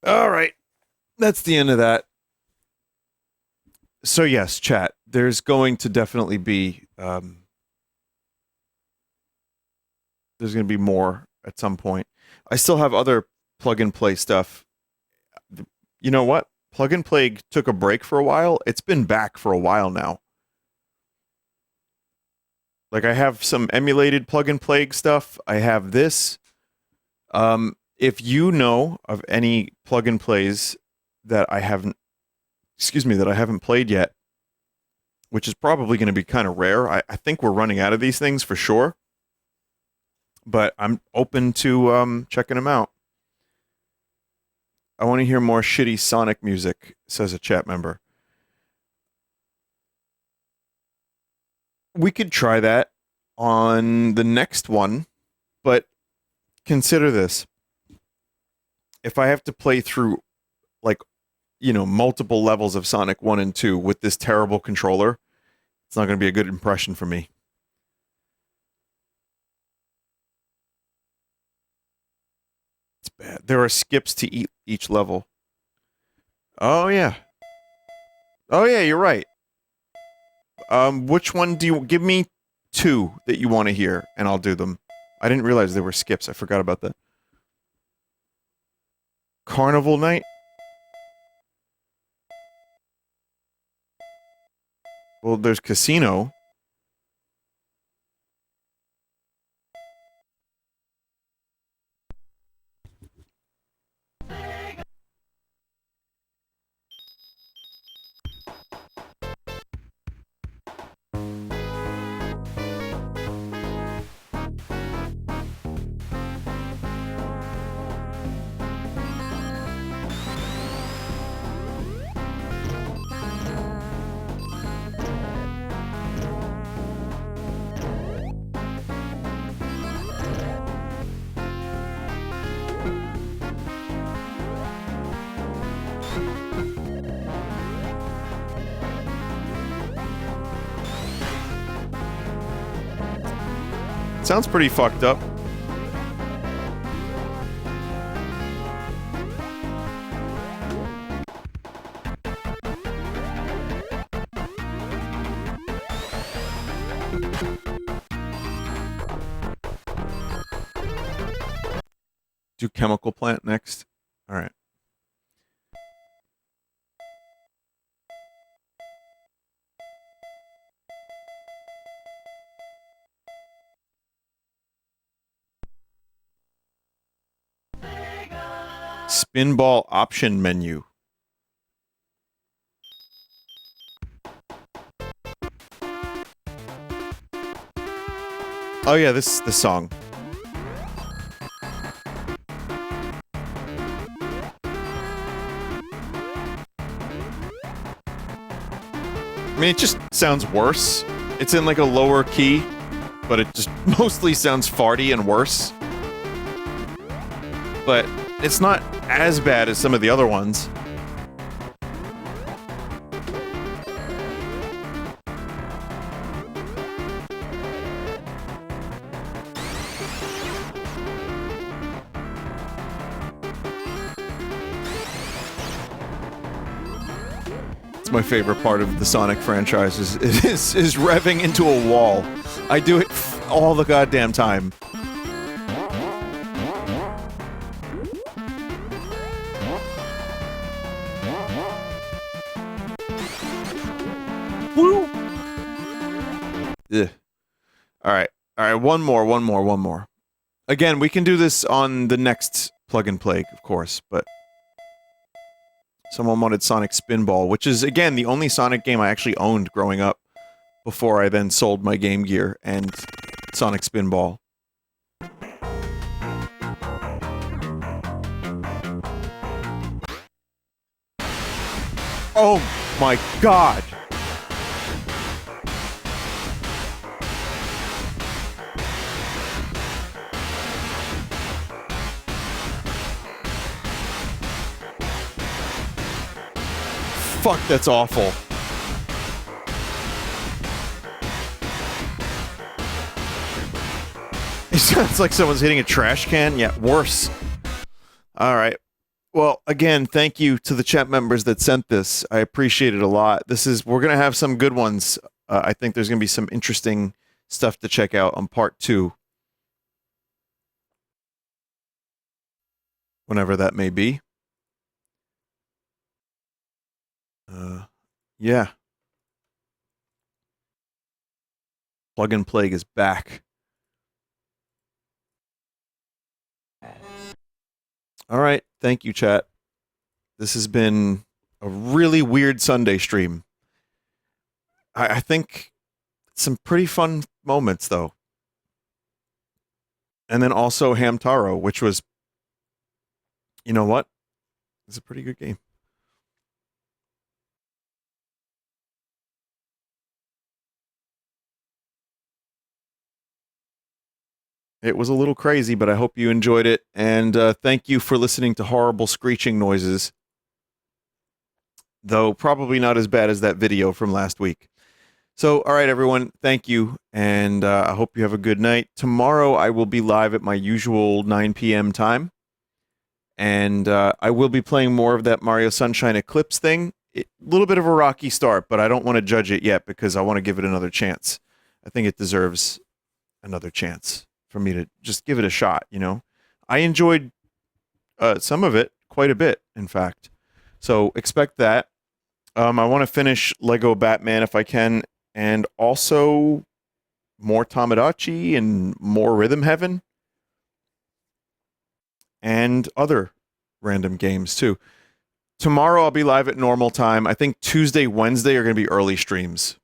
Alright. That's the end of that. So yes, chat. There's going to definitely be there's going to be more at some point. I still have other plug and play stuff. You know what? Plug and Play took a break for a while. It's been back for a while now. Like, I have some emulated Plug and Play stuff. I have this. If you know of any Plug and Plays that I haven't played yet, which is probably going to be kind of rare. I think we're running out of these things for sure. But I'm open to checking them out. I want to hear more shitty Sonic music, says a chat member. We could try that on the next one, but consider this. If I have to play through, like, multiple levels of Sonic 1 and 2 with this terrible controller, it's not going to be a good impression for me. It's bad. There are skips to each level. Oh, yeah. Oh, yeah, you're right. Which one do you... Give me 2 that you want to hear, and I'll do them. I didn't realize there were skips. I forgot about that. Carnival Night? Well, there's Casino. Sounds pretty fucked up. Do Chemical Plant next. All right. Spinball option menu. Oh yeah, this is the song. I mean, it just sounds worse. It's in like a lower key, but it just mostly sounds farty and worse. But it's not as bad as some of the other ones. It's my favorite part of the Sonic franchise is revving into a wall. I do it all the goddamn time. Ugh. All right. All right, one more. Again, we can do this on the next Plug and Play, of course, but someone wanted Sonic Spinball, which is, again, the only Sonic game I actually owned growing up before I then sold my Game Gear and Sonic Spinball. Oh my god! Fuck, that's awful. It sounds like someone's hitting a trash can. Yeah, worse. Alright. Well, again, thank you to the chat members that sent this. I appreciate it a lot. We're gonna have some good ones. I think there's gonna be some interesting stuff to check out on part 2. Whenever that may be. Yeah. Plug and Plague is back. Alright, thank you, chat. This has been a really weird Sunday stream. I think some pretty fun moments, though. And then also Hamtaro, which was, you know what? It's a pretty good game. It was a little crazy, but I hope you enjoyed it. And thank you for listening to horrible screeching noises. Though probably not as bad as that video from last week. So, all right, everyone, thank you. And I hope you have a good night. Tomorrow, I will be live at my usual 9 p.m. time. And I will be playing more of that Mario Sunshine Eclipse thing. A little bit of a rocky start, but I don't want to judge it yet because I want to give it another chance. I think it deserves another chance for me to just give it a shot, you know? I enjoyed some of it, quite a bit, in fact. So expect that. I want to finish Lego Batman if I can, and also more Tamagotchi and more Rhythm Heaven. And other random games, too. Tomorrow I'll be live at normal time. I think Tuesday, Wednesday are going to be early streams.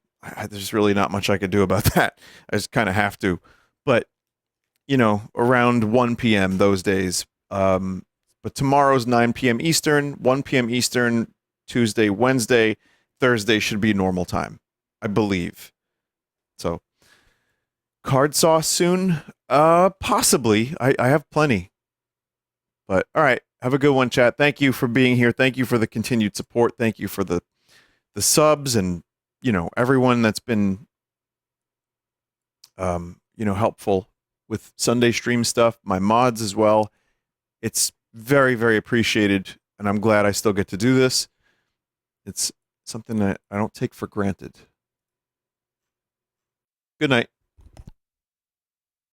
There's really not much I could do about that. I just kind of have to. But, you know, around 1 p.m. those days. But tomorrow's 9 p.m. Eastern, 1 p.m. Eastern, Tuesday, Wednesday, Thursday should be normal time, I believe. So, card sauce soon? Possibly. I have plenty. But, all right. Have a good one, chat. Thank you for being here. Thank you for the continued support. Thank you for the subs and, you know, everyone that's been, you know, helpful with Sunday stream stuff. My mods as well. It's very, very appreciated, and I'm glad I still get to do this. It's something that I don't take for granted. Good night.